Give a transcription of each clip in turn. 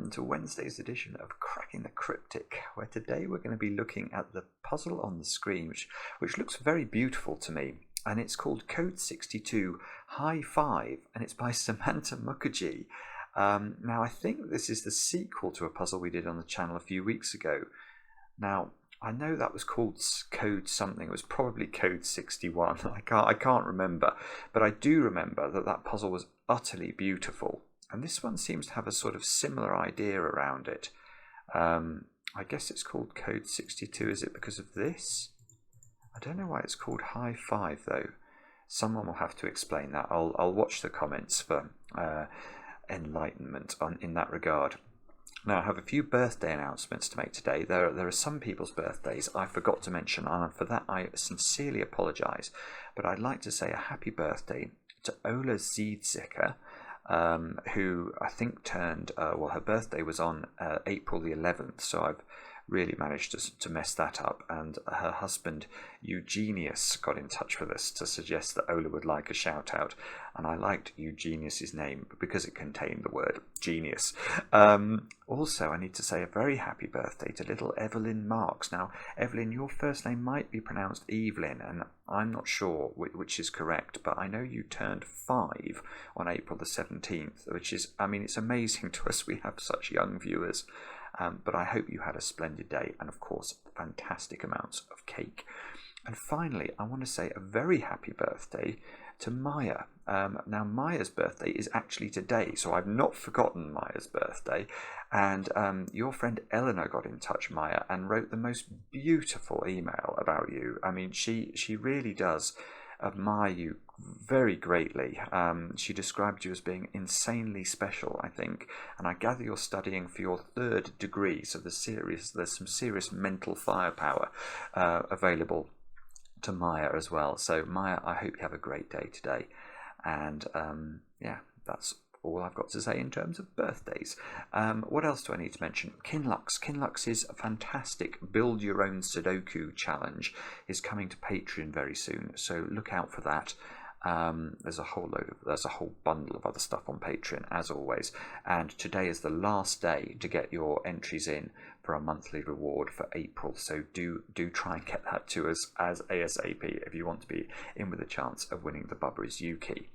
welcome to Wednesday's edition of Cracking the Cryptic, where today we're going to be looking at the puzzle on the screen, which looks very beautiful to me, and it's called Code 62 High Five, and it's by Samantha Mukherjee. Now, I think this is the sequel to a puzzle we did on the channel a few weeks ago. Now, I know that was called Code something. It was probably Code 61. I can't remember, but I do remember that puzzle was utterly beautiful. And this one seems to have a sort of similar idea around it. I guess it's called Code 62. Is it because of this? I don't know why it's called High Five, though. Someone will have to explain that. I'll watch the comments for enlightenment in that regard. Now, I have a few birthday announcements to make today. There are some people's birthdays I forgot to mention, and for that I sincerely apologise. But I'd like to say a happy birthday to Ola Ziedzicker, who I think turned, her birthday was on April the 11th, so I've really managed to mess that up, and her husband Eugenius got in touch with us to suggest that Ola would like a shout out, and I liked Eugenius's name because it contained the word genius. Also, I need to say a very happy birthday to little Evelyn Marks. Now, Evelyn, your first name might be pronounced Evelyn, and I'm not sure which is correct, but I know you turned 5 on April the 17th, which is, I mean, it's amazing to us we have such young viewers. But I hope you had a splendid day and, of course, fantastic amounts of cake. And finally, I want to say a very happy birthday to Maya. Now, Maya's birthday is actually today, so I've not forgotten Maya's birthday. And your friend Eleanor got in touch, Maya, and wrote the most beautiful email about you. I mean, she really does admire you very greatly. She described you as being insanely special, I think, and I gather you're studying for your 3rd degree, so there's some serious mental firepower available to Maya as well. So Maya, I hope you have a great day today, and yeah, that's all I've got to say in terms of birthdays. What else do I need to mention? Qinlux's fantastic build your own Sudoku challenge is coming to Patreon very soon, so look out for that. There's a whole bundle of other stuff on Patreon, as always, and today is the last day to get your entries in for a monthly reward for April, so do try and get that to us as ASAP if you want to be in with a chance of winning the Bubba's U key.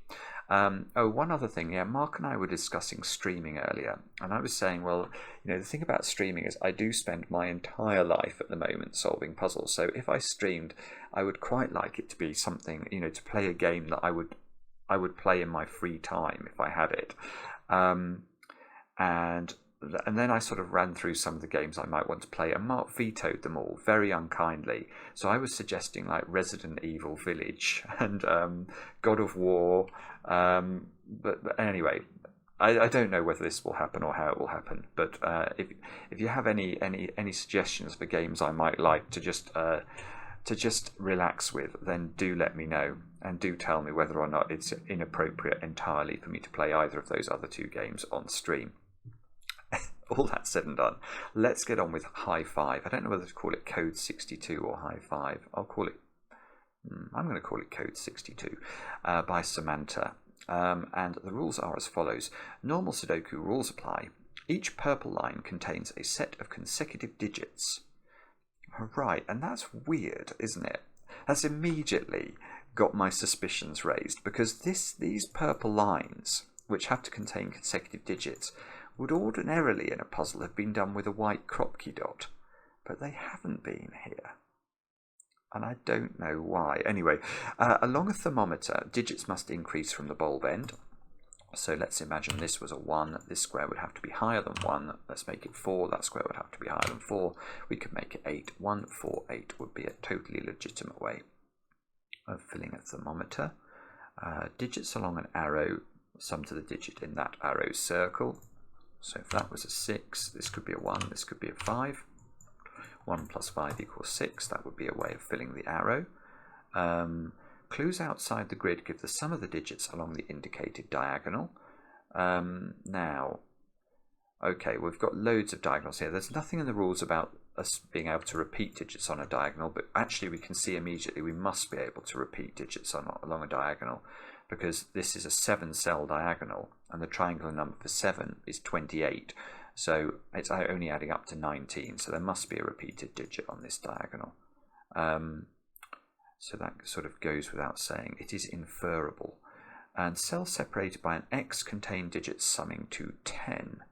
One other thing, yeah, Mark and I were discussing streaming earlier, and I was saying, well, you know, the thing about streaming is I do spend my entire life at the moment solving puzzles, so if I streamed, I would quite like it to be something, you know, to play a game that I would play in my free time if I had it. And then I sort of ran through some of the games I might want to play, and Mark vetoed them all very unkindly. So I was suggesting like Resident Evil Village and God of War. But anyway, I don't know whether this will happen or how it will happen. But if you have any suggestions for games I might like to just relax with, then do let me know, and do tell me whether or not it's inappropriate entirely for me to play either of those other 2 games on stream. All that said and done, let's get on with High Five. I don't know whether to call it Code 62 or High Five. I'm going to call it Code 62 by Samantha. And the rules are as follows. Normal Sudoku rules apply. Each purple line contains a set of consecutive digits. Right, and that's weird, isn't it? That's immediately got my suspicions raised, because these purple lines, which have to contain consecutive digits, would ordinarily in a puzzle have been done with a white Kropki dot, but they haven't been here, and I don't know why. Anyway, along a thermometer, digits must increase from the bulb end. So let's imagine this was a 1, this square would have to be higher than 1, let's make it 4, that square would have to be higher than 4, we could make it 8, 1, 4, 8 would be a totally legitimate way of filling a thermometer. Digits along an arrow, sum to the digit in that arrow circle. So if that was a 6, this could be a 1, this could be a 5. 1 plus 5 equals 6, that would be a way of filling the arrow. Clues outside the grid give the sum of the digits along the indicated diagonal. Now, okay, we've got loads of diagonals here. There's nothing in the rules about us being able to repeat digits on a diagonal, but actually we can see immediately we must be able to repeat digits along a diagonal, because this is a 7-cell diagonal, and the triangular number for 7 is 28. So it's only adding up to 19, so there must be a repeated digit on this diagonal. So that sort of goes without saying. It is inferable. And cells separated by an X contain digits summing to 10.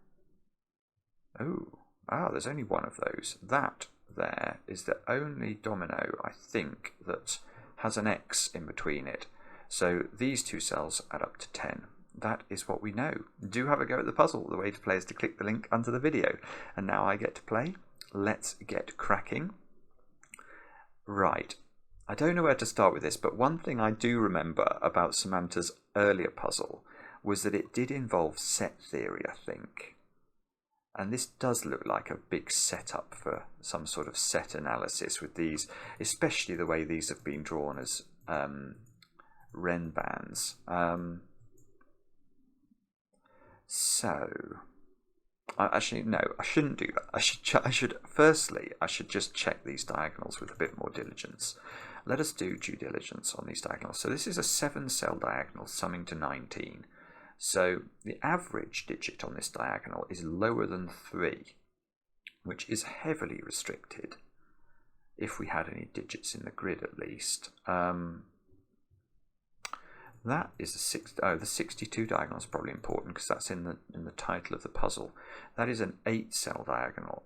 There's only one of those. That there is the only domino, I think, that has an X in between it. So these two cells add up to 10. That is what we know. Do have a go at the puzzle. The way to play is to click the link under the video. And now I get to play. Let's get cracking. Right. I don't know where to start with this, but one thing I do remember about Samantha's earlier puzzle was that it did involve set theory, I think. And this does look like a big setup for some sort of set analysis with these, especially the way these have been drawn as Ren bands. Actually, no, I shouldn't do that. I should just check these diagonals with a bit more diligence. Let us do due diligence on these diagonals. So this is a 7-cell diagonal summing to 19. So the average digit on this diagonal is lower than 3, which is heavily restricted, if we had any digits in the grid at least. That is the 62 diagonal is probably important because that's in the title of the puzzle. That is an 8-cell diagonal.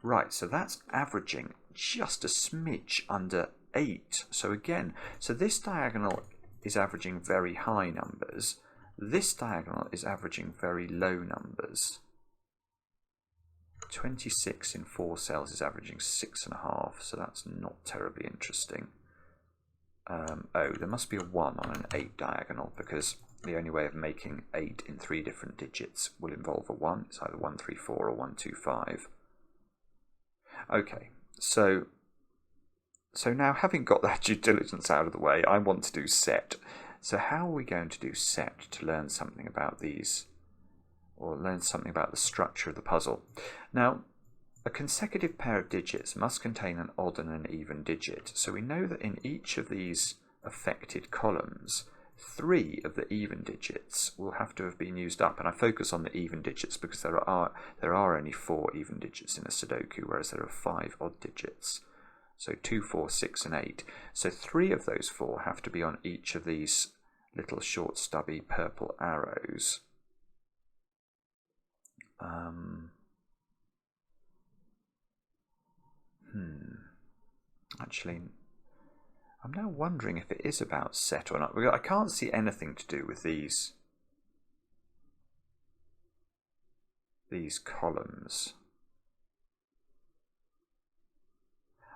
Right, so that's averaging just a smidge under 8. So again, this diagonal is averaging very high numbers. This diagonal is averaging very low numbers. 26 in 4 cells is averaging 6.5, so that's not terribly interesting. There must be a 1 on an 8 diagonal, because the only way of making 8 in 3 different digits will involve a 1. It's either 1, 3, 4 or 1, 2, 5. Okay, so now having got that due diligence out of the way, I want to do set. So how are we going to do set to learn something about these, or learn something about the structure of the puzzle? Now, a consecutive pair of digits must contain an odd and an even digit. So we know that in each of these affected columns, 3 of the even digits will have to have been used up. And I focus on the even digits because there are only 4 even digits in a Sudoku, whereas there are 5 odd digits. So 2, 4, 6 and 8. So 3 of those 4 have to be on each of these little short stubby purple arrows. Actually, I'm now wondering if it is about set or not. I can't see anything to do with these columns.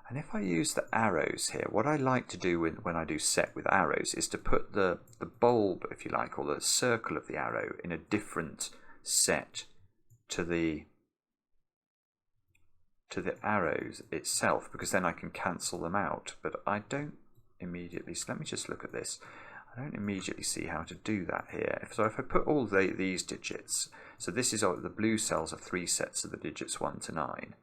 And if I use the arrows here, what I like to do when I do set with arrows is to put the bulb, if you like, or the circle of the arrow in a different set to the arrows itself, because then I can cancel them out. But I don't immediately, so let me just look at this. I don't immediately see how to do that here. So if I put all these digits, so this is the blue cells are 3 sets of the digits 1 to 9.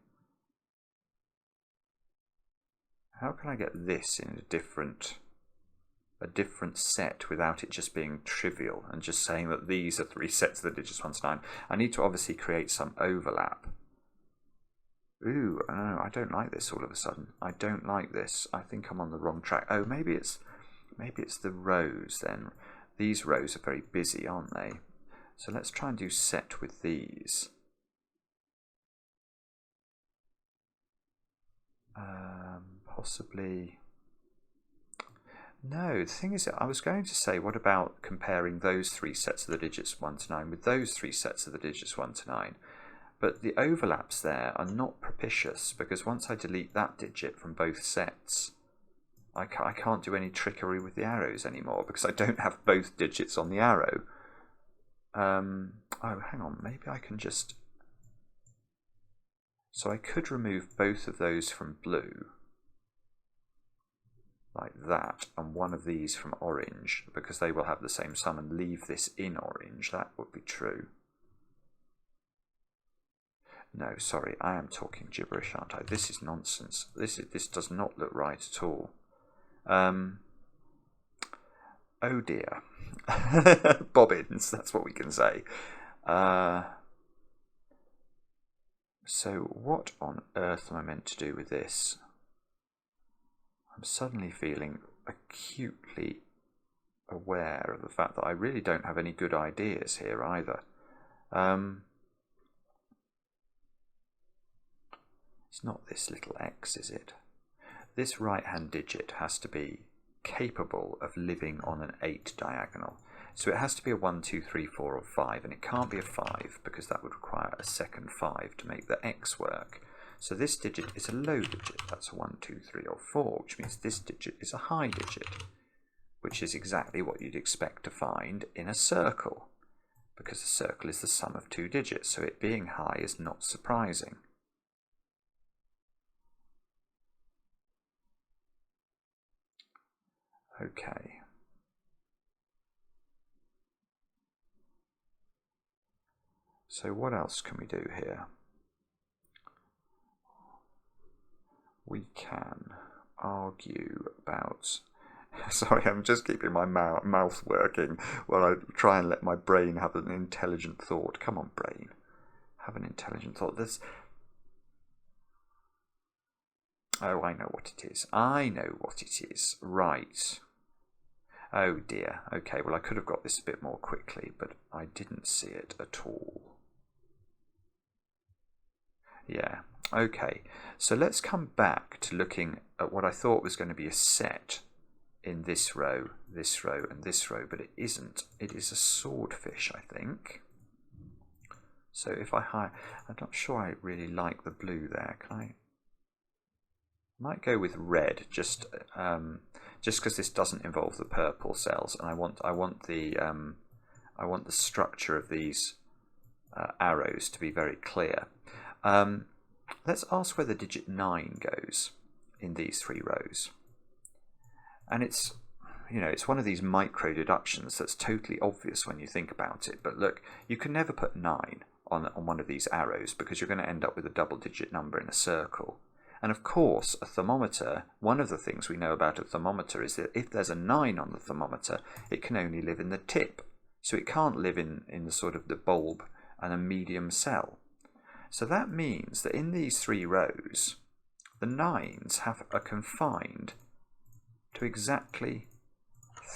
How can I get this in a different set without it just being trivial and just saying that these are 3 sets of the digits 1 to 9? I need to obviously create some overlap. Ooh, no, I don't like this all of a sudden. I don't like this. I think I'm on the wrong track. Oh, maybe it's the rows then. These rows are very busy, aren't they? So let's try and do set with these. Possibly. No, the thing is, I was going to say, what about comparing those 3 sets of the digits 1 to 9 with those 3 sets of the digits 1 to 9? But the overlaps there are not propitious, because once I delete that digit from both sets, I can't do any trickery with the arrows anymore, because I don't have both digits on the arrow. Oh, hang on, maybe I can just... So I could remove both of those from blue, like that, and one of these from orange, because they will have the same sum, and leave this in orange. That would be true. No, sorry, I am talking gibberish, aren't I? This is nonsense. This does not look right at all. Oh dear. Bobbins, that's what we can say. So what on earth am I meant to do with this? I'm suddenly feeling acutely aware of the fact that I really don't have any good ideas here either. It's not this little x, is it? This right-hand digit has to be capable of living on an 8 diagonal. So it has to be a 1, 2, 3, 4 or 5, and it can't be a 5 because that would require a second 5 to make the x work. So this digit is a low digit, that's a 1, 2, 3 or 4, which means this digit is a high digit, which is exactly what you'd expect to find in a circle, because a circle is the sum of 2 digits, so it being high is not surprising. Okay. So what else can we do here? We can argue about... Sorry, I'm just keeping my mouth working while I try and let my brain have an intelligent thought. Come on, brain. Have an intelligent thought. Oh, I know what it is. I know what it is. Right. Oh dear. Okay, well I could have got this a bit more quickly, but I didn't see it at all. Yeah, okay. So let's come back to looking at what I thought was going to be a set in this row, and this row, but it isn't. It is a swordfish, I think. So if I'm not sure I really like the blue there. Can I might go with red, just because this doesn't involve the purple cells, and I want the structure of these arrows to be very clear. Let's ask where the digit 9 goes in these 3 rows. And it's one of these micro deductions that's totally obvious when you think about it. But look, you can never put 9 on one of these arrows because you're going to end up with a double-digit number in a circle. And of course, a thermometer, one of the things we know about a thermometer is that if there's a 9 on the thermometer, it can only live in the tip. So it can't live in the sort of the bulb and a medium cell. So that means that in these 3 rows, the 9s are confined to exactly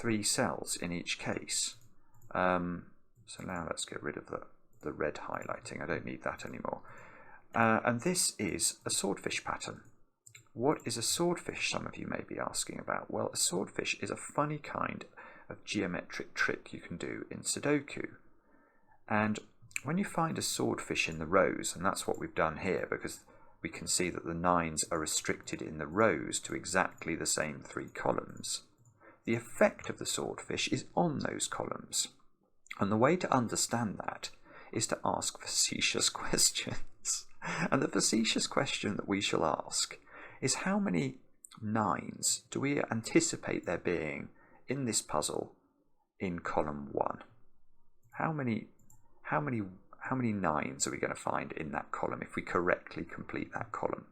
3 cells in each case. So now let's get rid of the red highlighting. I don't need that anymore. And this is a swordfish pattern. What is a swordfish, some of you may be asking about? Well, a swordfish is a funny kind of geometric trick you can do in Sudoku. And when you find a swordfish in the rows, and that's what we've done here, because we can see that the 9s are restricted in the rows to exactly the same 3 columns, the effect of the swordfish is on those columns. And the way to understand that is to ask facetious questions. And the facetious question that we shall ask is, how many 9s do we anticipate there being in this puzzle in column 1? How many 9s are we going to find in that column if we correctly complete that column?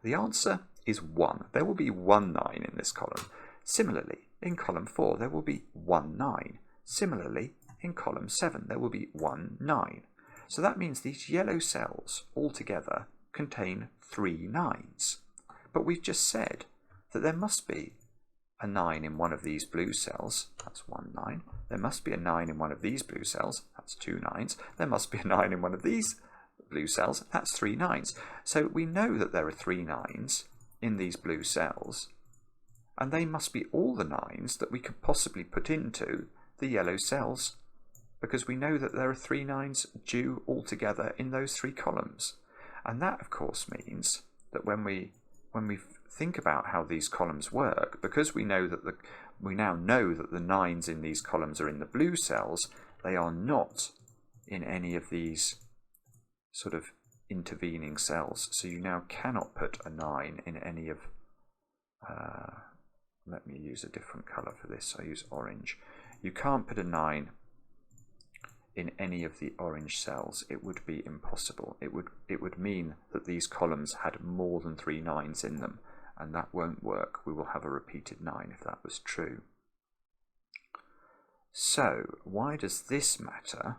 The answer is 1. There will be 1 9 in this column. Similarly, in column 4, there will be 1 9. Similarly, in column 7, there will be 1 9. So that means these yellow cells altogether contain 3 9s. But we've just said that there must be a 9 in one of these blue cells, that's 1 9. There must be a 9 in one of these blue cells, that's 2 9s. There must be a 9 in one of these blue cells, that's 3 9s. So we know that there are 3 9s in these blue cells, and they must be all the 9s that we could possibly put into the yellow cells, because we know that there are 3 9s due altogether in those 3 columns. And that, of course, means that when we think about how these columns work, because we now know that the 9s in these columns are in the blue cells, they are not in any of these sort of intervening cells. So you now cannot put a 9 in any of... let me use a different colour for this. I use orange. You can't put a 9 in any of the orange cells. It would be impossible. It would mean that these columns had more than 3 9s in them, and that won't work. We will have a repeated 9 if that was true. So why does this matter?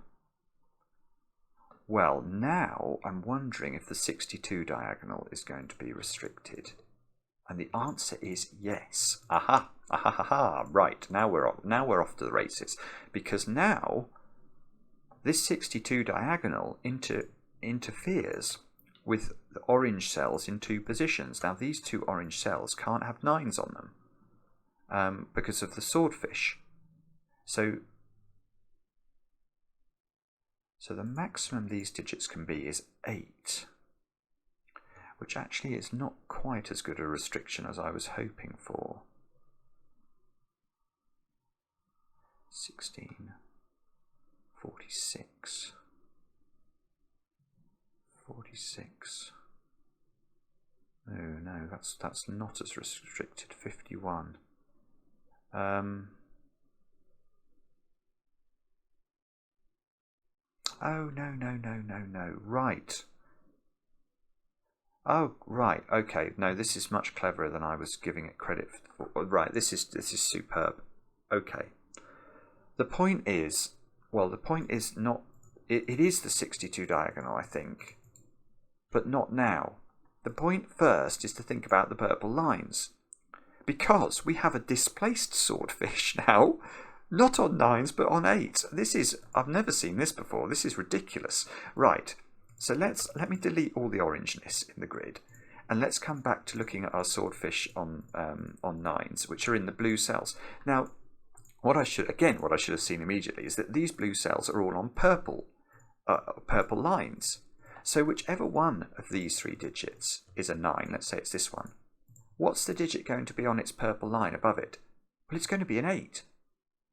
Well, now I'm wondering if the 62 diagonal is going to be restricted. And the answer is yes. Aha, aha, ha, ha. Right, now we're off to the races. Because now this 62 diagonal interferes with the orange cells in two positions. Now these two orange cells can't have 9s on them because of the swordfish. So the maximum these digits can be is 8, which actually is not quite as good a restriction as I was hoping for. 16, 46, 46. No, that's not as restricted. 51. Oh, no. Right. Oh, right. Okay. No, this is much cleverer than I was giving it credit for. Right. This is superb. Okay. The point is not. It is the 62 diagonal, I think, but not now. The point first is to think about the purple lines, because we have a displaced swordfish now. Not on 9s, but on 8s. I've never seen this before. This is ridiculous. Right, so let me delete all the orangeness in the grid, and let's come back to looking at our swordfish on 9s, which are in the blue cells. Now, what I should have seen immediately is that these blue cells are all on purple lines. So whichever one of these 3 digits is a 9, let's say it's this one, what's the digit going to be on its purple line above it? Well, it's going to be an 8.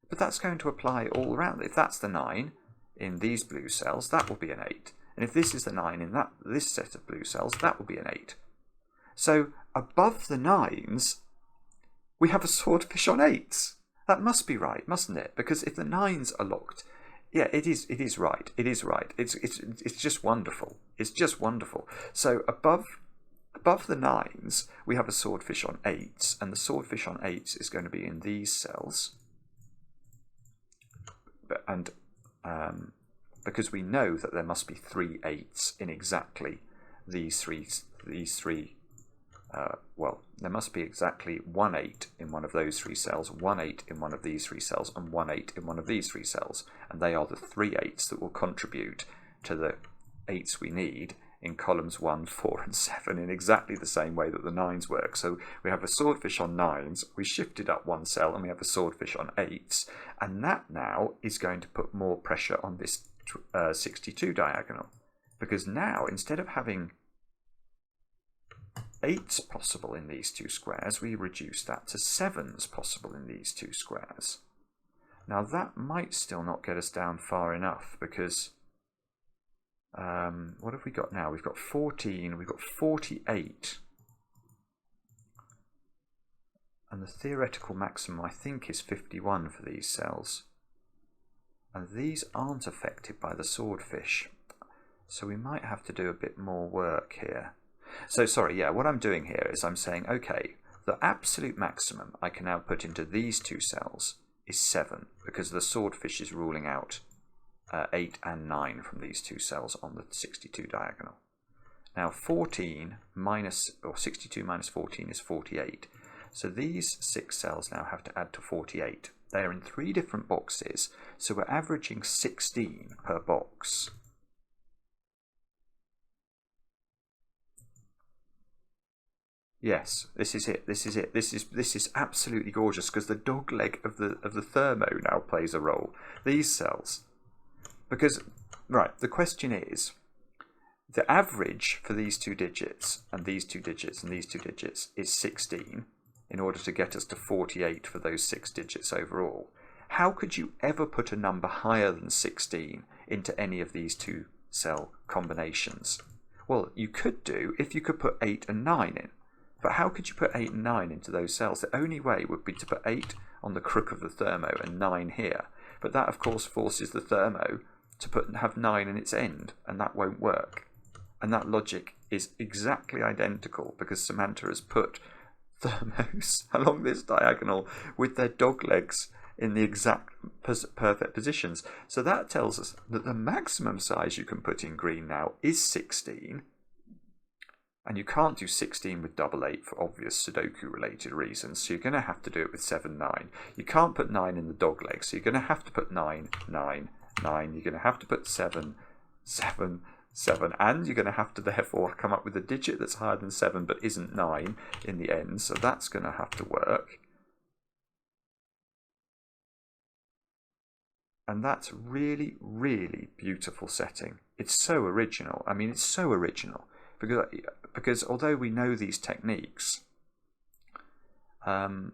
But that's going to apply all around. If that's the 9 in these blue cells, that will be an 8. And if this is the 9 in this set of blue cells, that will be an 8. So above the 9s, we have a swordfish on 8s. That must be right, mustn't it? Because if the 9s are locked, yeah, it is right. It is right. It's just wonderful. It's just wonderful. So above the 9s, we have a swordfish on 8s, and the swordfish on 8s is going to be in these cells. And because we know that there must be 3 8s in exactly these three. Well, there must be exactly 1 8 in one of those 3 cells, 1 8 in one of these 3 cells, and 1 8 in one of these 3 cells. And they are the 3 8s that will contribute to the 8s we need in columns 1, 4, and 7 in exactly the same way that the 9s work. So we have a swordfish on 9s, we shifted up 1 cell, and we have a swordfish on 8s, and that now is going to put more pressure on this 62 diagonal, because now instead of having 8s possible in these 2 squares, we reduce that to 7s possible in these 2 squares. Now that might still not get us down far enough, because what have we got now? We've got 14, we've got 48. And the theoretical maximum, I think, is 51 for these cells. And these aren't affected by the swordfish. So we might have to do a bit more work here. So, sorry, yeah, what I'm doing here is I'm saying, okay, the absolute maximum I can now put into these 2 cells is 7, because the swordfish is ruling out 8 and 9 from these 2 cells on the 62 diagonal. Now 62 minus 14 is 48. So these 6 cells now have to add to 48. They are in 3 different boxes, so we're averaging 16 per box. Yes, this is it. This is absolutely gorgeous, because the dog leg of the thermo now plays a role. These cells. Because, right, the question is, the average for these 2 digits, and these 2 digits, and these 2 digits is 16, in order to get us to 48 for those 6 digits overall. How could you ever put a number higher than 16 into any of these 2 cell combinations? Well, you could do if you could put 8 and 9 in. But how could you put 8 and 9 into those cells? The only way would be to put 8 on the crook of the thermo and 9 here. But that, of course, forces the thermo to have 9 in its end, and that won't work. And that logic is exactly identical, because Samantha has put thermos along this diagonal with their dog legs in the exact perfect positions. So that tells us that the maximum size you can put in green now is 16. And you can't do 16 with 8 for obvious Sudoku related reasons. So you're going to have to do it with 7, 9. You can't put 9 in the dog leg. So you're going to have to put 9, 9, 9. You're going to have to put 7, 7, 7. And you're going to have to therefore come up with a digit that's higher than 7 but isn't 9 in the end. So that's going to have to work. And that's really, really beautiful setting. It's so original. I mean, it's so original. Because although we know these techniques, I've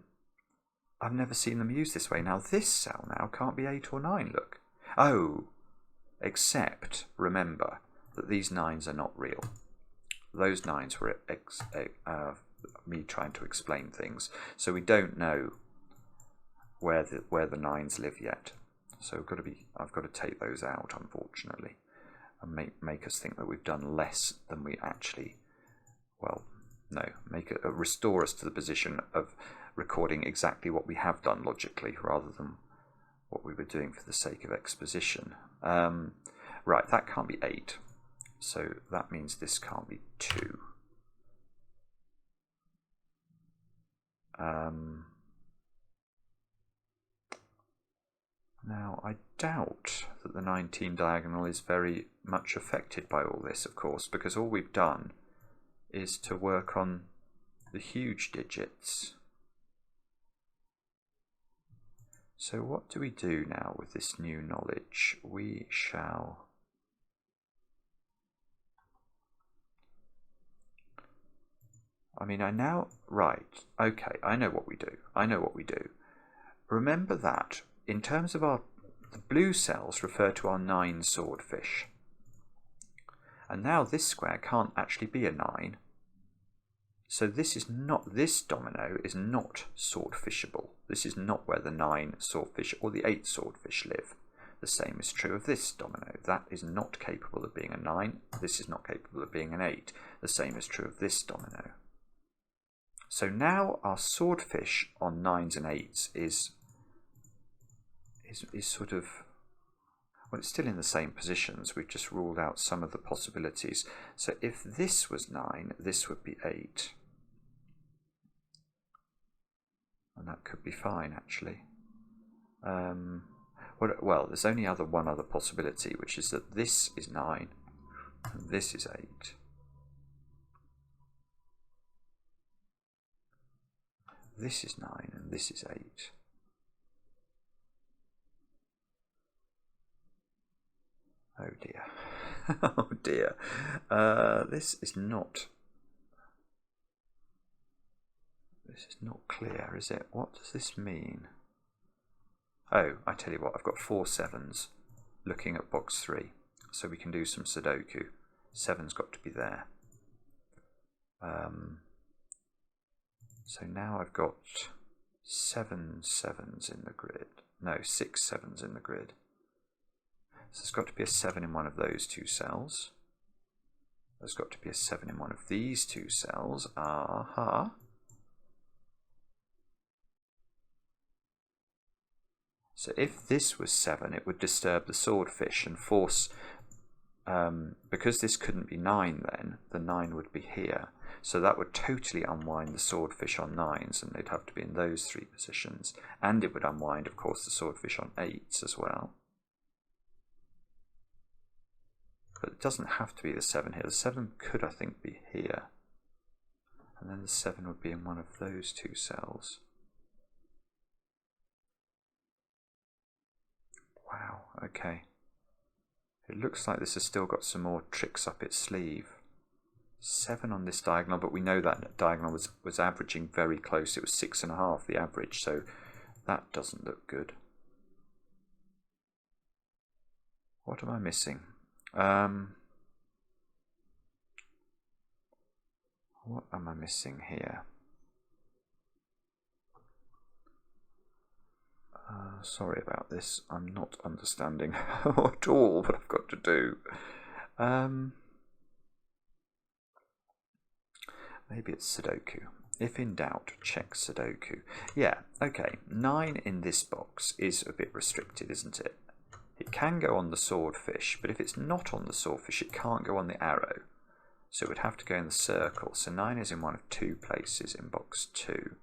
never seen them used this way. Now this cell now can't be 8 or 9, look. Oh, except remember that these 9s are not real. Those 9s were me trying to explain things. So we don't know where the 9s live yet. So I've got to take those out, unfortunately. And make us think that we've done less than we actually, well, no, restore us to the position of recording exactly what we have done logically rather than what we were doing for the sake of exposition. Right, that can't be 8, so that means this can't be 2. Now, I doubt that the 19 diagonal is very much affected by all this, of course, because all we've done is to work on the huge digits. So what do we do now with this new knowledge? We shall... I mean, right, okay, I know what we do. Remember that in terms of the blue cells refer to our 9 swordfish. And now this square can't actually be a 9. So this domino is not swordfishable. This is not where the 9 swordfish or the 8 swordfish live. The same is true of this domino. That is not capable of being a 9. This is not capable of being an 8. The same is true of this domino. So now our swordfish on 9s and 8s is sort of, well, it's still in the same positions. We've just ruled out some of the possibilities. So if this was 9, this would be 8. And that could be fine, actually. Well, there's only one other possibility, which is that this is 9 and this is 8. This is 9 and this is 8. Oh dear. Oh dear. This is not clear, is it? What does this mean? Oh, I tell you what, I've got 4 7s looking at box 3. So we can do some Sudoku. 7's got to be there. So now I've got 7 7s in the grid. No, 6 7s in the grid. So there's got to be a 7 in one of those 2 cells. There's got to be a 7 in one of these 2 cells. Aha. So if this was 7, it would disturb the swordfish and force, because this couldn't be 9 then, the 9 would be here. So that would totally unwind the swordfish on 9s, and they'd have to be in those 3 positions. And it would unwind, of course, the swordfish on 8s as well. But it doesn't have to be the 7 here. The 7 could, I think, be here. And then the 7 would be in one of those 2 cells. Wow, okay. It looks like this has still got some more tricks up its sleeve. 7 on this diagonal, but we know that diagonal was averaging very close. It was 6.5, the average, so that doesn't look good. What am I missing? What am I missing here? Sorry about this. I'm not understanding at all what I've got to do. Maybe it's Sudoku. if in doubt, check Sudoku. Yeah, okay, 9 in this box is a bit restricted, isn't it? It can go on the swordfish, but if it's not on the swordfish, it can't go on the arrow. So it would have to go in the circle. So 9 is in one of 2 places in box 2.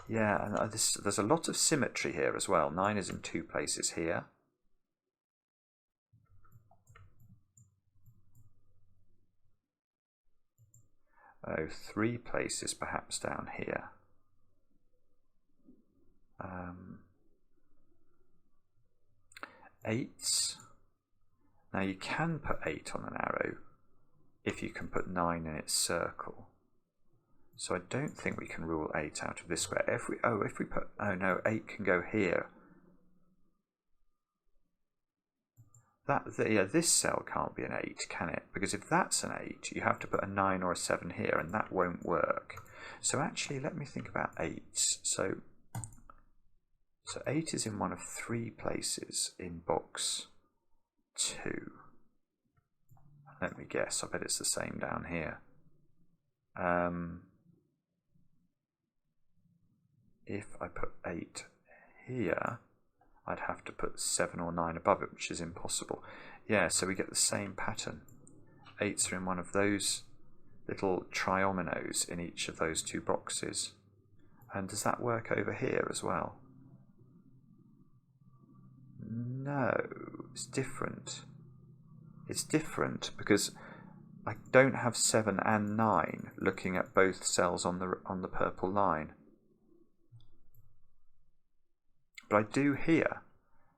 Yeah, and there's a lot of symmetry here as well. 9 is in 2 places here. Oh, 3 places perhaps down here. 8s. Now you can put 8 on an arrow if you can put 9 in its circle. So I don't think we can rule 8 out of this square. If we put, oh no, 8 can go here. Yeah, this cell can't be an 8, can it? Because if that's an 8, you have to put a 9 or a 7 here, and that won't work. So actually, let me think about 8s. So 8 is in one of 3 places in box 2. Let me guess, I bet it's the same down here. If I put 8 here, I'd have to put 7 or 9 above it, which is impossible. Yeah, so we get the same pattern. 8s are in one of those little triominoes in each of those 2 boxes. And does that work over here as well? No, it's different. It's different because I don't have 7 and 9 looking at both cells on the purple line. But I do here.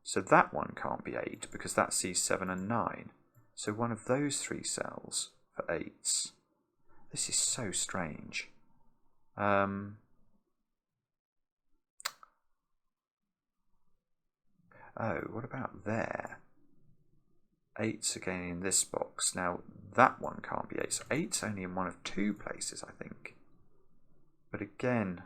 So that one can't be 8 because that sees 7 and 9. So one of those 3 cells for 8s. This is so strange. Oh, what about there? 8's again in this box. Now that one can't be 8. So 8's only in one of 2 places, I think. But again,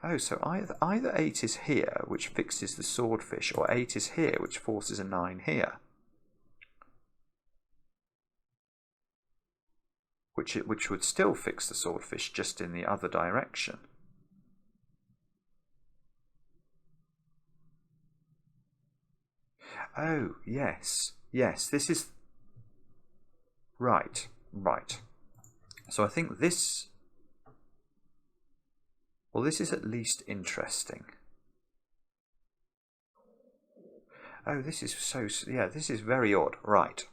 oh, so either 8 is here, which fixes the swordfish, or 8 is here, which forces a 9 here. Which would still fix the swordfish, just in the other direction. Oh, yes. Yes, this is... Right. So I think this... Well, this is at least interesting. Oh, this is so... Yeah, this is very odd. Right.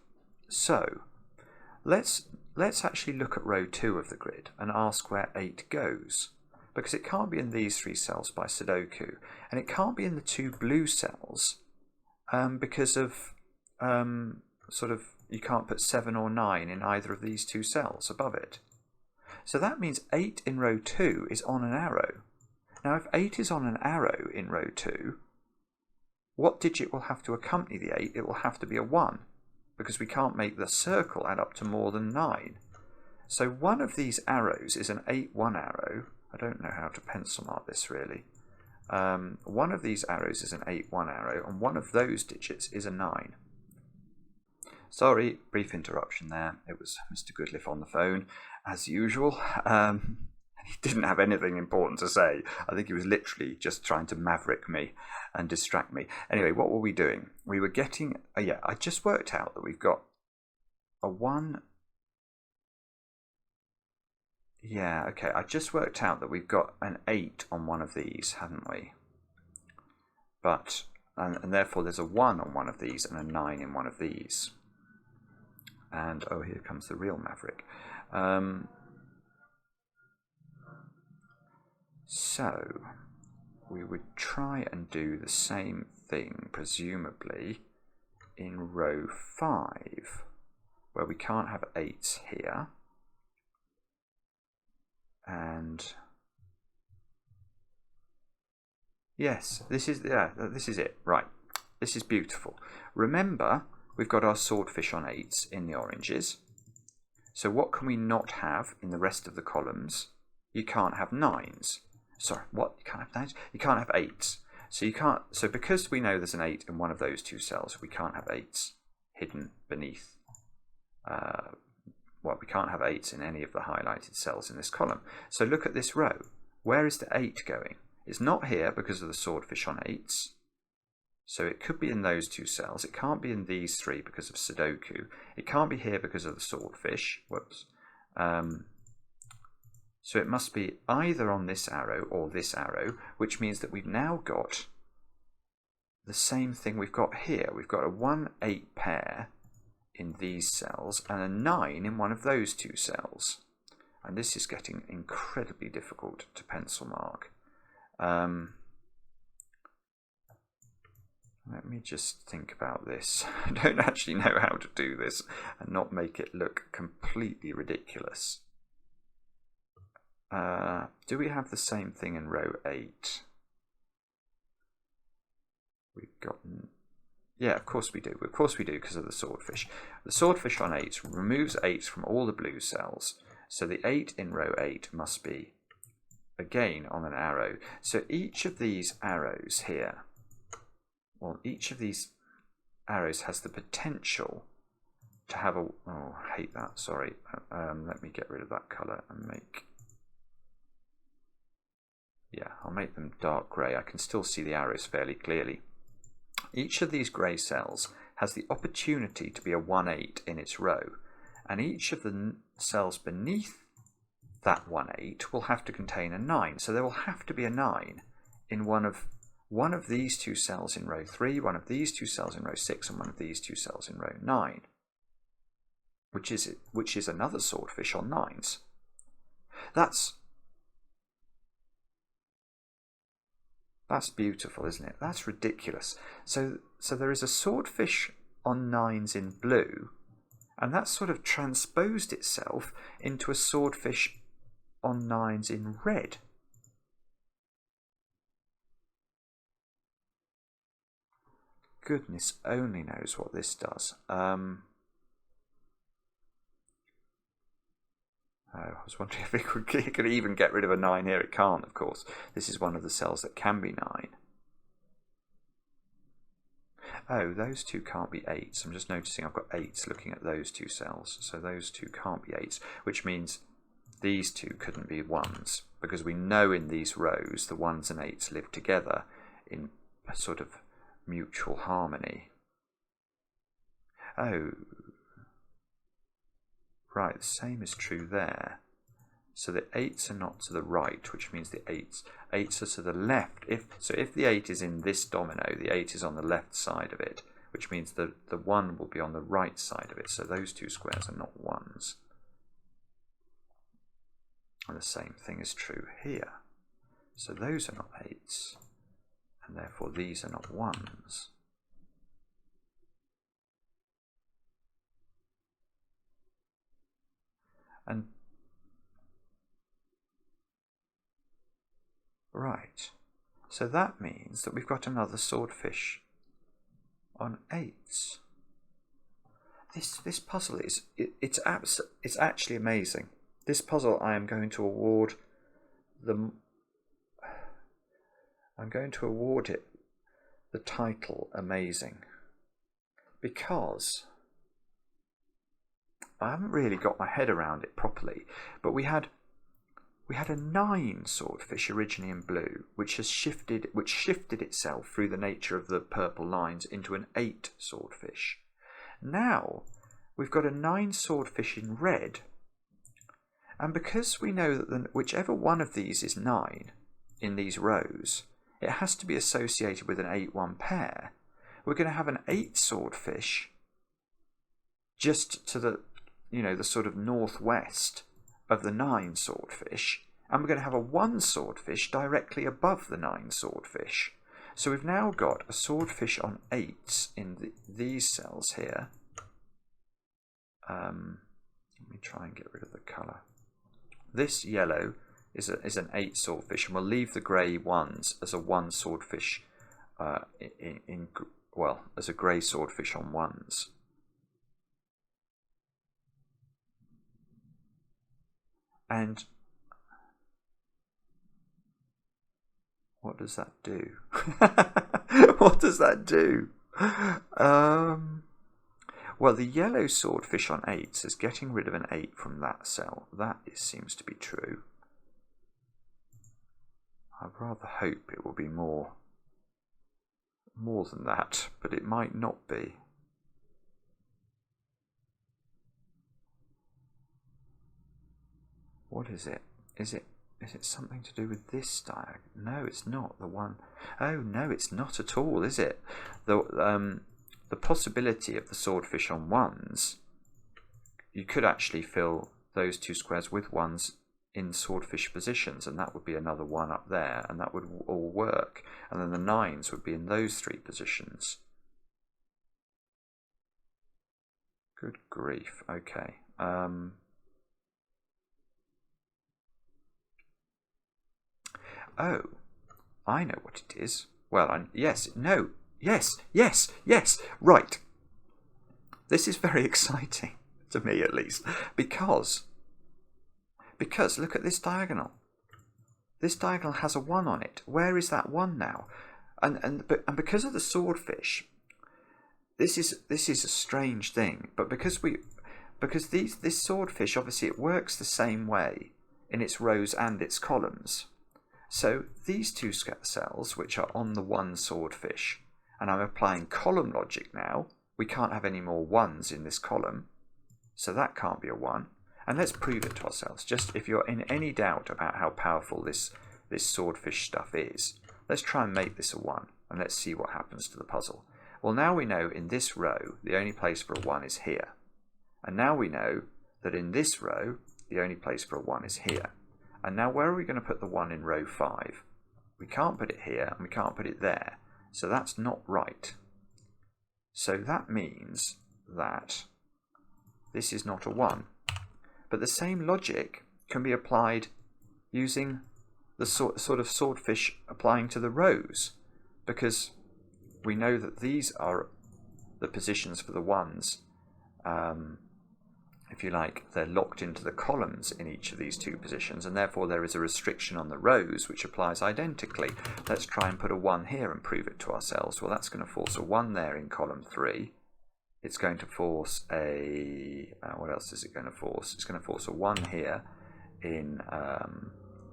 So, let's actually look at row 2 of the grid and ask where 8 goes. Because it can't be in these 3 cells by Sudoku. And it can't be in the 2 blue cells because of... sort of, you can't put 7 or 9 in either of these 2 cells above it. So that means 8 in row 2 is on an arrow. Now if 8 is on an arrow in row 2, what digit will have to accompany the 8? It will have to be a 1, because we can't make the circle add up to more than 9. So one of these arrows is an 8-1 arrow. I don't know how to pencil mark this really. One of these arrows is an 8-1 arrow, and one of those digits is a 9. Sorry, brief interruption there. It was Mr. Goodliff on the phone, as usual. He didn't have anything important to say. I think he was literally just trying to maverick me and distract me. Anyway, what were we doing? We were getting... yeah, I just worked out that we've got a 1... Yeah, okay, I just worked out that we've got an 8 on one of these, haven't we? But... And therefore there's a 1 on one of these and a 9 in one of these. And, oh, here comes the real maverick. So, we would try and do the same thing, presumably, in row 5, where we can't have 8s here. And, yes, this is it. Right, this is beautiful. Remember, we've got our swordfish on 8s in the oranges. So what can we not have in the rest of the columns? You can't have 9s. Sorry, what? You can't have 9s? You can't have 8s. So you can't. So because we know there's an 8 in one of those 2 cells, we can't have 8s hidden beneath. Well, we can't have 8s in any of the highlighted cells in this column. So look at this row. Where is the 8 going? It's not here because of the swordfish on 8s. So it could be in those 2 cells. It can't be in these 3 because of Sudoku. It can't be here because of the swordfish. Whoops. So it must be either on this arrow or this arrow, which means that we've now got the same thing we've got here. We've got a 1-8 pair in these cells and a 9 in one of those 2 cells. And this is getting incredibly difficult to pencil mark. Let me just think about this. I don't actually know how to do this and not make it look completely ridiculous. Do we have the same thing in row 8? We've gotten... Yeah, of course we do. Of course we do because of the swordfish. The swordfish on 8 removes 8 from all the blue cells. So the 8 in row 8 must be, again, on an arrow. So each of these arrows here, well, each of these arrows has the potential to have a... Oh, I hate that, sorry. Let me get rid of that colour and make... Yeah, I'll make them dark grey. I can still see the arrows fairly clearly. Each of these grey cells has the opportunity to be a 1-8 in its row, and each of the cells beneath that 1-8 will have to contain a 9. So there will have to be a 9 in one of these 2 cells in row 3, one of these 2 cells in row 6, and one of these 2 cells in row 9, which is another swordfish on 9s. That's beautiful, isn't it? That's ridiculous. So there is a swordfish on 9s in blue, and that's sort of transposed itself into a swordfish on 9s in red. Goodness only knows what this does. I was wondering if it could even get rid of a 9 here. It can't, of course. This is one of the cells that can be 9. Oh, those 2 can't be 8s. I'm just noticing I've got 8s looking at those 2 cells. So those 2 can't be 8s, which means these 2 couldn't be 1s, because we know in these rows the 1s and 8s live together in a sort of mutual harmony. Oh, right, the same is true there. So the 8s are not to the right, which means the 8s are to the left. If the 8 is in this domino, the 8 is on the left side of it, which means the 1 will be on the right side of it. So those 2 squares are not 1s. And the same thing is true here. So those are not 8s, and therefore these are not 1s. And right, so that means that we've got another swordfish on 8s. This puzzle it's actually amazing. This puzzle I am going to award it the title amazing, because I haven't really got my head around it properly, but we had a 9 swordfish originally in blue, which shifted itself through the nature of the purple lines into an 8 swordfish. Now we've got a 9 swordfish in red, and because we know that whichever one of these is 9 in these rows, it has to be associated with an 8-1 pair. We're going to have an 8 swordfish just to the sort of northwest of the 9 swordfish, and we're going to have a 1 swordfish directly above the 9 swordfish. So we've now got a swordfish on 8s in these cells here. Let me try and get rid of the colour. This yellow is an 8 swordfish, and we'll leave the grey ones as a 1 swordfish, as a grey swordfish on 1s. And what does that do? What does that do? Well, the yellow swordfish on 8 says getting rid of an 8 from that cell. That seems to be true. I'd rather hope it will be more than that, but it might not be. What is it? Is it something to do with this diagonal? No, it's not. The one... Oh, no, it's not at all, is it? The possibility of the swordfish on 1s, you could actually fill those 2 squares with 1s in swordfish positions, and that would be another 1 up there, and that would all work. And then the 9s would be in those 3 positions. Good grief. Okay. Oh, I know what it is. Well, yes, no, yes, right. This is very exciting, to me at least, because look at this diagonal. This diagonal has a 1 on it. Where is that 1 now? And because of the swordfish, this is a strange thing, but because this swordfish, obviously it works the same way in its rows and its columns. So these 2 cells, which are on the 1 swordfish, and I'm applying column logic now, we can't have any more 1s in this column, so that can't be a 1. And let's prove it to ourselves, just if you're in any doubt about how powerful this swordfish stuff is, let's try and make this a 1, and let's see what happens to the puzzle. Well, now we know in this row, the only place for a 1 is here. And now we know that in this row, the only place for a 1 is here. And now where are we going to put the 1 in row 5? We can't put it here, and we can't put it there. So that's not right. So that means that this is not a 1. But the same logic can be applied using the sort of swordfish applying to the rows, because we know that these are the positions for the 1s. If you like, they're locked into the columns in each of these 2 positions, and therefore there is a restriction on the rows which applies identically. Let's try and put a 1 here and prove it to ourselves. Well, that's going to force a 1 there in column 3. It's going to force a... what else is it going to force? It's going to force a 1 here in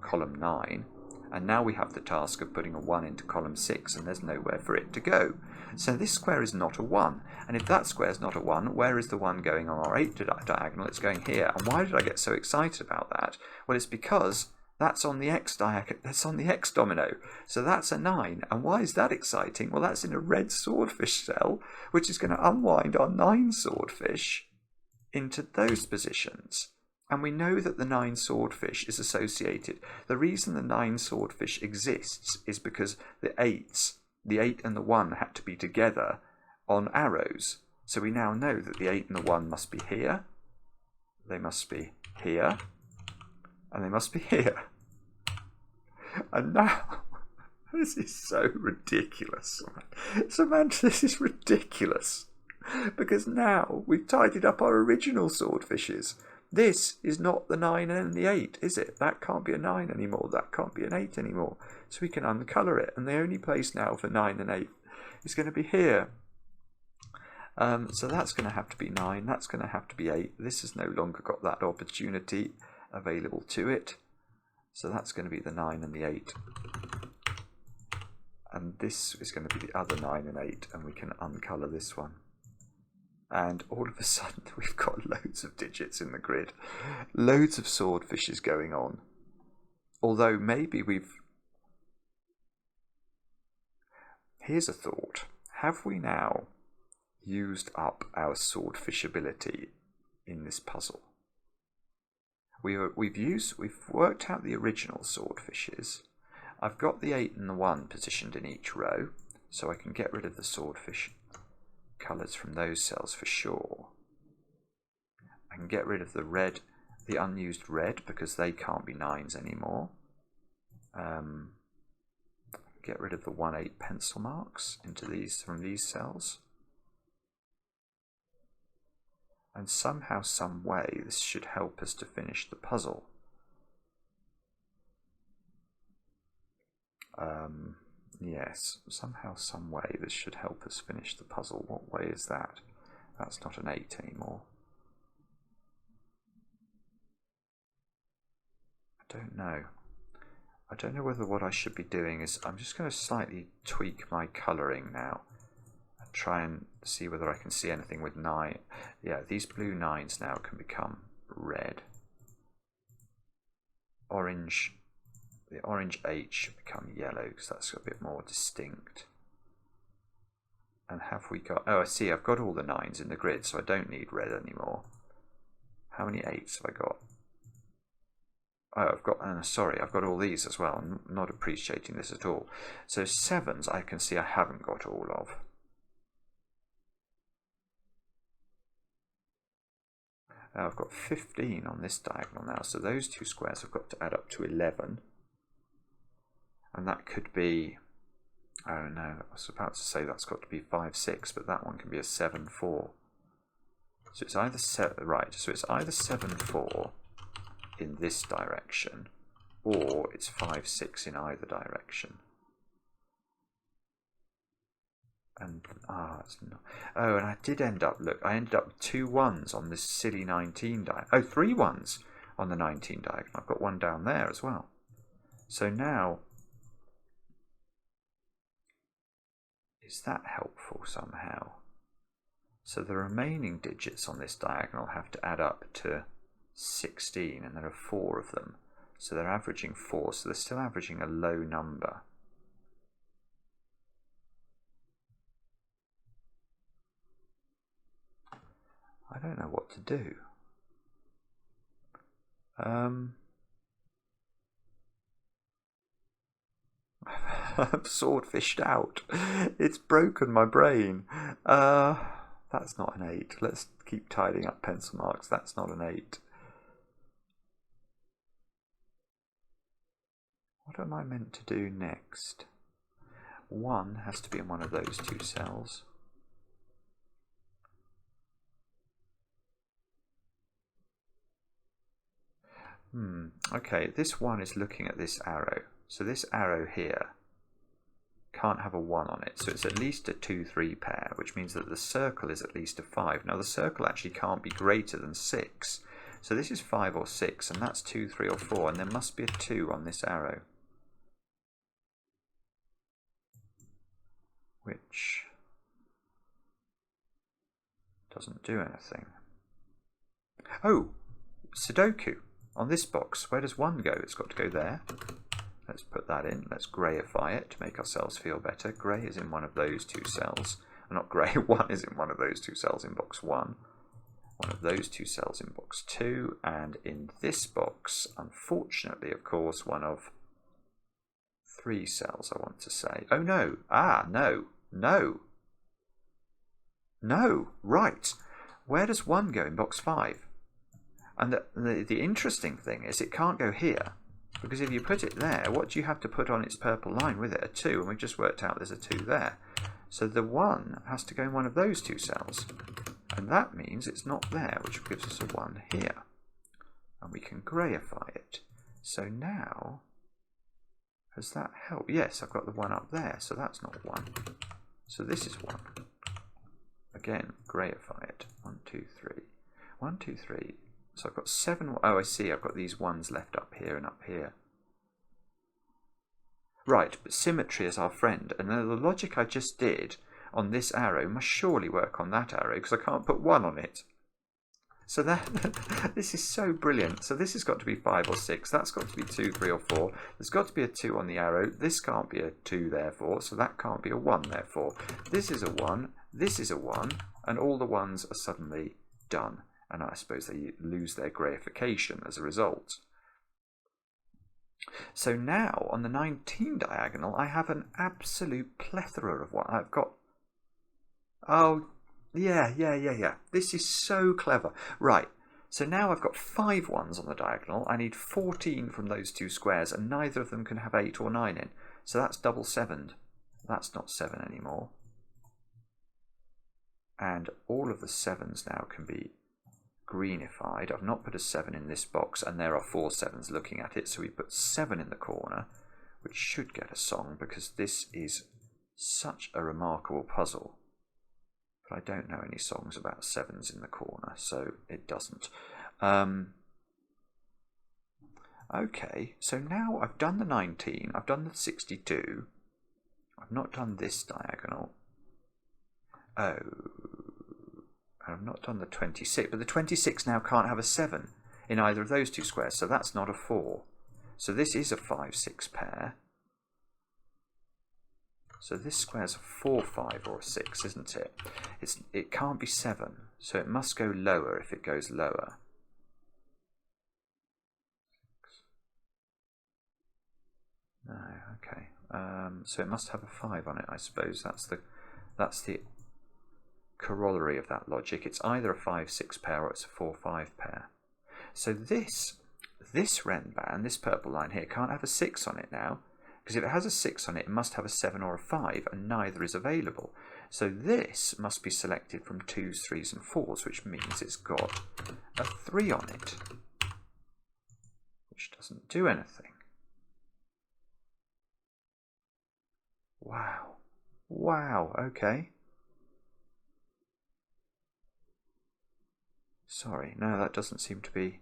column 9. And now we have the task of putting a 1 into column 6, and there's nowhere for it to go. So this square is not a 1. And if that square is not a 1, where is the 1 going on our 8 diagonal? It's going here. And why did I get so excited about that? Well, it's because that's on the X that's on the X domino. So that's a 9. And why is that exciting? Well, that's in a red swordfish cell, which is going to unwind our 9 swordfish into those positions. And we know that the 9 swordfish is associated. The reason the 9 swordfish exists is because the 8 and the 1 had to be together on arrows. So we now know that the 8 and the 1 must be here. They must be here. And they must be here. And now, this is so ridiculous. Samantha, this is ridiculous. Because now we've tidied up our original swordfishes. This is not the 9 and the 8, is it? That can't be a 9 anymore. That can't be an 8 anymore. So we can uncolour it. And the only place now for 9 and 8 is going to be here. So that's going to have to be 9. That's going to have to be 8. This has no longer got that opportunity available to it. So that's going to be the 9 and the 8. And this is going to be the other 9 and 8. And we can uncolour this one. And all of a sudden we've got loads of digits in the grid. Loads of swordfishes going on. Although maybe we've... Here's a thought. Have we now used up our swordfish ability in this puzzle? We've worked out the original swordfishes. I've got the 8 and the 1 positioned in each row, so I can get rid of the swordfish colours from those cells for sure. I can get rid of the red, the unused red, because they can't be 9s anymore. Get rid of the 1-8 pencil marks from these cells. And somehow, some way, this should help us to finish the puzzle. Yes, somehow, some way, this should help us finish the puzzle. What way is that? That's not an 8 anymore. I don't know. I don't know whether what I should be doing is, I'm just going to slightly tweak my colouring now and try and see whether I can see anything with 9. Yeah, these blue 9s now can become red. Orange, the orange 8 should become yellow because that's a bit more distinct. And have we got, oh I see, I've got all the 9s in the grid, so I don't need red anymore. How many 8s have I got? Oh, I've got, sorry, I've got all these as well. I'm not appreciating this at all. So 7s I can see I haven't got all of. I've got 15 on this diagonal now, so those two squares have got to add up to 11. And that could be, oh no, I was about to say that's got to be 5, 6, but that one can be a 7, 4. So it's either right, so it's either 7, 4 in this direction, or it's 5, 6 in either direction. And it's not. Oh, and I did end up, look, I ended up with 2 1s on this silly 19 diagonal. Oh, 3 1s on the 19 diagonal. I've got one down there as well. So now, is that helpful somehow? So the remaining digits on this diagonal have to add up to 16, and there are 4 of them. So they're averaging 4, so they're still averaging a low number. I don't know what to do. I've swordfished out. It's broken my brain. That's not an 8. Let's keep tidying up pencil marks. That's not an 8. What am I meant to do next? 1 has to be in one of those 2 cells. Okay, this one is looking at this arrow. So this arrow here can't have a 1 on it. So it's at least a 2, 3 pair, which means that the circle is at least a 5. Now the circle actually can't be greater than 6. So this is 5 or 6, and that's 2, 3 or 4, and there must be a 2 on this arrow. Which doesn't do anything. Oh, Sudoku. On this box, where does 1 go? It's got to go there. Let's put that in. Let's greyify it to make ourselves feel better. Grey is in one of those 2 cells. Not grey, 1 is in one of those 2 cells in box 1. One of those 2 cells in box 2. And in this box, unfortunately, of course, one of 3 cells, I want to say. Oh, no. No. No. No. Right. Where does 1 go in box 5? And the interesting thing is it can't go here, because if you put it there, what do you have to put on its purple line with it? A 2, and we've just worked out there's a 2 there. So the 1 has to go in one of those 2 cells, and that means it's not there, which gives us a 1 here. And we can greyify it. So now, has that helped? Yes, I've got the 1 up there, so that's not 1. So this is 1. Again, greyify it. 1, 2, 3. 1, 2, 3. So I've got 7, oh I see, I've got these 1s left up here and up here. Right, but symmetry is our friend, and the logic I just did on this arrow must surely work on that arrow, because I can't put 1 on it. So that this is so brilliant. So this has got to be 5 or 6, that's got to be 2, 3 or 4. There's got to be a 2 on the arrow, this can't be a 2 therefore, so that can't be a 1 therefore. This is a 1, this is a 1, and all the 1s are suddenly done. And I suppose they lose their greyification as a result. So now, on the 19 diagonal, I have an absolute plethora of what I've got. Oh, yeah. This is so clever. Right, so now I've got 5 1s on the diagonal. I need 14 from those 2 squares, and neither of them can have 8 or 9 in. So that's double 7'd. That's not 7 anymore. And all of the 7s now can be greenified. I've not put a 7 in this box, and there are 4 7s looking at it, so we put 7 in the corner, which should get a song, because this is such a remarkable puzzle. But I don't know any songs about 7s in the corner, so it doesn't. Okay, so now I've done the 19, I've done the 62. I've not done this diagonal. Oh, I've not done the 26, but the 26 now can't have a 7 in either of those two squares, so that's not a 4. So this is a 5-6 pair. So this square's a 4, 5 or a 6, isn't it? It can't be 7, so it must go lower if it goes lower. No, okay. So it must have a 5 on it, I suppose. That's the corollary of that logic. It's either a 5-6 pair or it's a 4-5 pair. So this Renban, this purple line here, can't have a 6 on it now, because if it has a 6 on it, it must have a 7 or a 5, and neither is available. So this must be selected from 2s, 3s, and 4s, which means it's got a 3 on it, which doesn't do anything. Wow. Wow, okay. Sorry, no, that doesn't seem to be...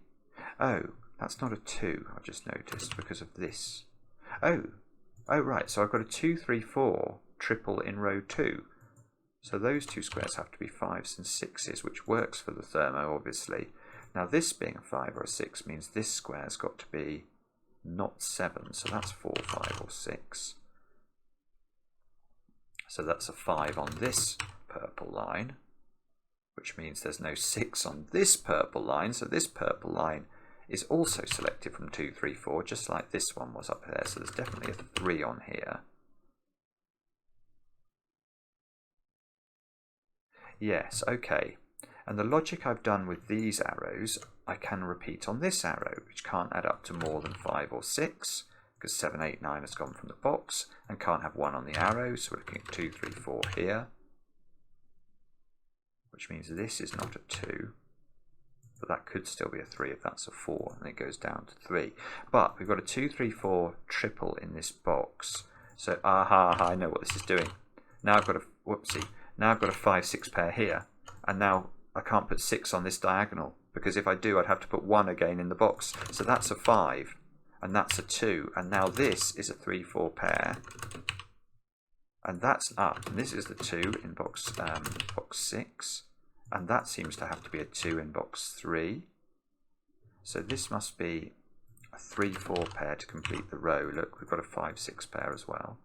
Oh, that's not a 2, I've just noticed, because of this. Oh, right, so I've got a 2, 3, 4 triple in row 2. So those two squares have to be 5s and 6s, which works for the thermo, obviously. Now this being a 5 or a 6 means this square's got to be not 7, so that's 4, 5 or 6. So that's a 5 on this purple line, which means there's no 6 on this purple line. So this purple line is also selected from 2, 3, 4, just like this one was up there. So there's definitely a 3 on here. Yes, okay. And the logic I've done with these arrows, I can repeat on this arrow, which can't add up to more than 5 or 6. Because 7, 8, 9 has gone from the box and can't have 1 on the arrow, so we're looking at 2, 3, 4 here, which means this is not a 2, but that could still be a 3 if that's a 4, and it goes down to 3. But we've got a 2, 3, 4 triple in this box, so I know what this is doing. Now I've got a, whoopsie, now I've got a 5, 6 pair here, and now I can't put 6 on this diagonal, because if I do I'd have to put 1 again in the box, so that's a 5. And that's a 2, and now this is a 3, 4 pair, and that's up, and this is the 2 in box 6, and that seems to have to be a 2 in box 3, so this must be a 3, 4 pair to complete the row. Look, we've got a 5, 6 pair as well.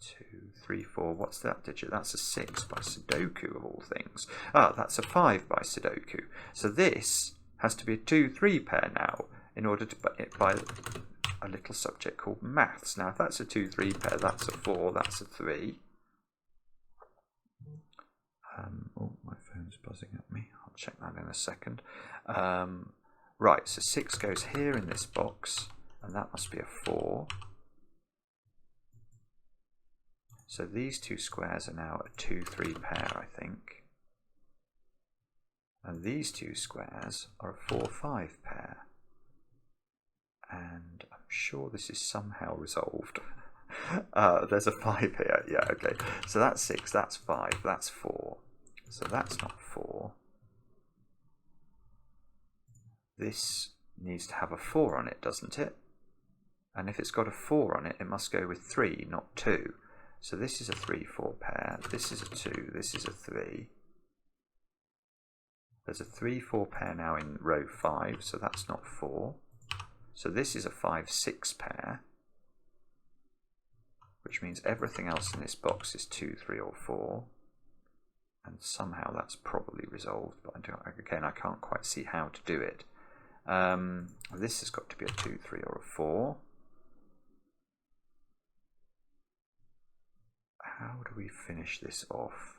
2, 3, 4, what's that digit? That's a 6 by Sudoku of all things. Ah, that's a 5 by Sudoku. So this has to be a 2, 3 pair now in order to buy a little subject called maths. Now if that's a 2, 3 pair, that's a 4, that's a 3. Oh, my phone's buzzing at me. I'll check that in a second. Right, so 6 goes here in this box, and that must be a 4. So these two squares are now a 2, 3 pair, I think. And these two squares are a 4, 5 pair. And I'm sure this is somehow resolved. There's a 5 here. Yeah, okay. So that's 6, that's 5, that's 4. So that's not 4. This needs to have a 4 on it, doesn't it? And if it's got a 4 on it, it must go with 3, not 2. So this is a 3, 4 pair. This is a 2, this is a 3. There's a 3, 4 pair now in row 5, so that's not 4. So this is a 5, 6 pair, which means everything else in this box is 2, 3 or 4. And somehow that's probably resolved, but again, I can't quite see how to do it. This has got to be a 2, 3 or a 4. How do we finish this off?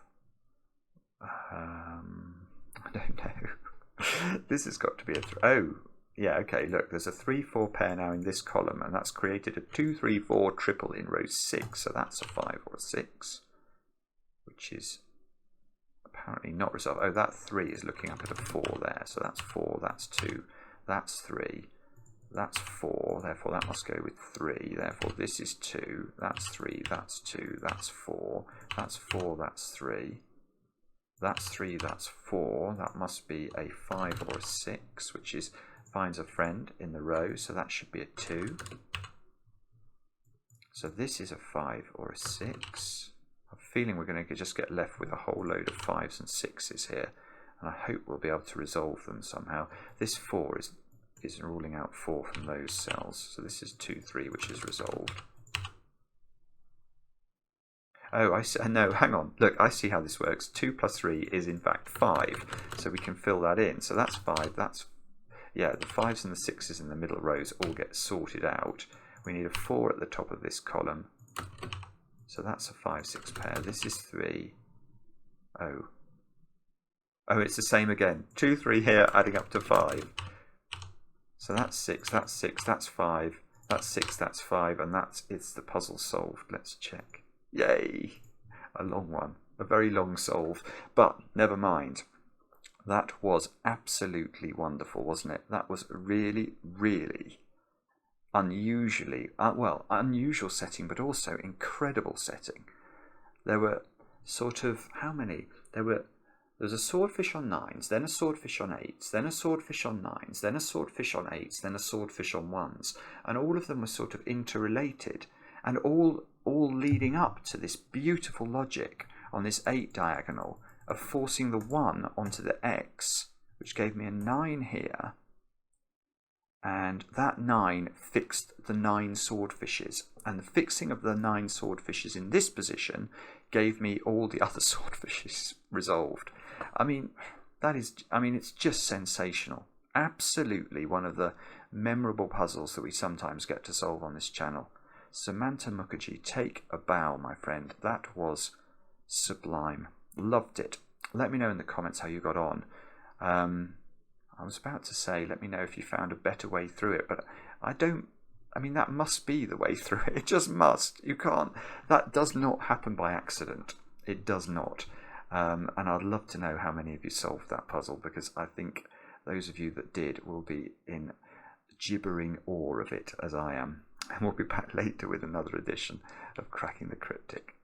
I don't know. This has got to be a... Oh, yeah, okay, look, there's a 3, 4 pair now in this column, and that's created a 2, 3, 4 triple in row 6, so that's a 5 or a 6, which is apparently not resolved. Oh, that 3 is looking up at a 4 there, so that's 4, that's 2, that's 3. That's 4, therefore that must go with 3, therefore this is 2, that's 3, that's 2, that's 4, that's 4, that's 3, that's 3, that's 4, that must be a 5 or a 6, which is finds a friend in the row, so that should be a 2. So this is a 5 or a 6. I'm feeling we're going to just get left with a whole load of 5s and 6s here, and I hope we'll be able to resolve them somehow. This 4 is ruling out 4 from those cells, so this is 2, 3, which is resolved. Oh, I see. No, hang on. Look, I see how this works. 2 plus 3 is in fact 5, so we can fill that in. So that's 5. That's, yeah, the 5s and the 6s in the middle rows all get sorted out. We need a 4 at the top of this column. So that's a 5, 6 pair. This is 3. Oh, it's the same again. 2, 3 here, adding up to 5. So that's 6, that's 6, that's 5, that's 6, that's 5, and it's the puzzle solved. Let's check. Yay! A long one. A very long solve. But never mind. That was absolutely wonderful, wasn't it? That was really, really unusually, unusual setting, but also incredible setting. There were sort of, how many? There's a swordfish on 9s, then a swordfish on 8s, then a swordfish on 9s, then a swordfish on 8s, then a swordfish on 1s, and all of them were sort of interrelated, and all leading up to this beautiful logic on this 8 diagonal of forcing the 1 onto the X, which gave me a 9 here, and that 9 fixed the 9 swordfishes, and the fixing of the 9 swordfishes in this position gave me all the other swordfishes resolved. I mean, it's just sensational. Absolutely one of the memorable puzzles that we sometimes get to solve on this channel. Samantha Mukherjee, take a bow, my friend. That was sublime. Loved it. Let me know in the comments how you got on. I was about to say, let me know if you found a better way through it, but that must be the way through it. It just must. You can't. That does not happen by accident. It does not. And I'd love to know how many of you solved that puzzle, because I think those of you that did will be in gibbering awe of it, as I am. And we'll be back later with another edition of Cracking the Cryptic.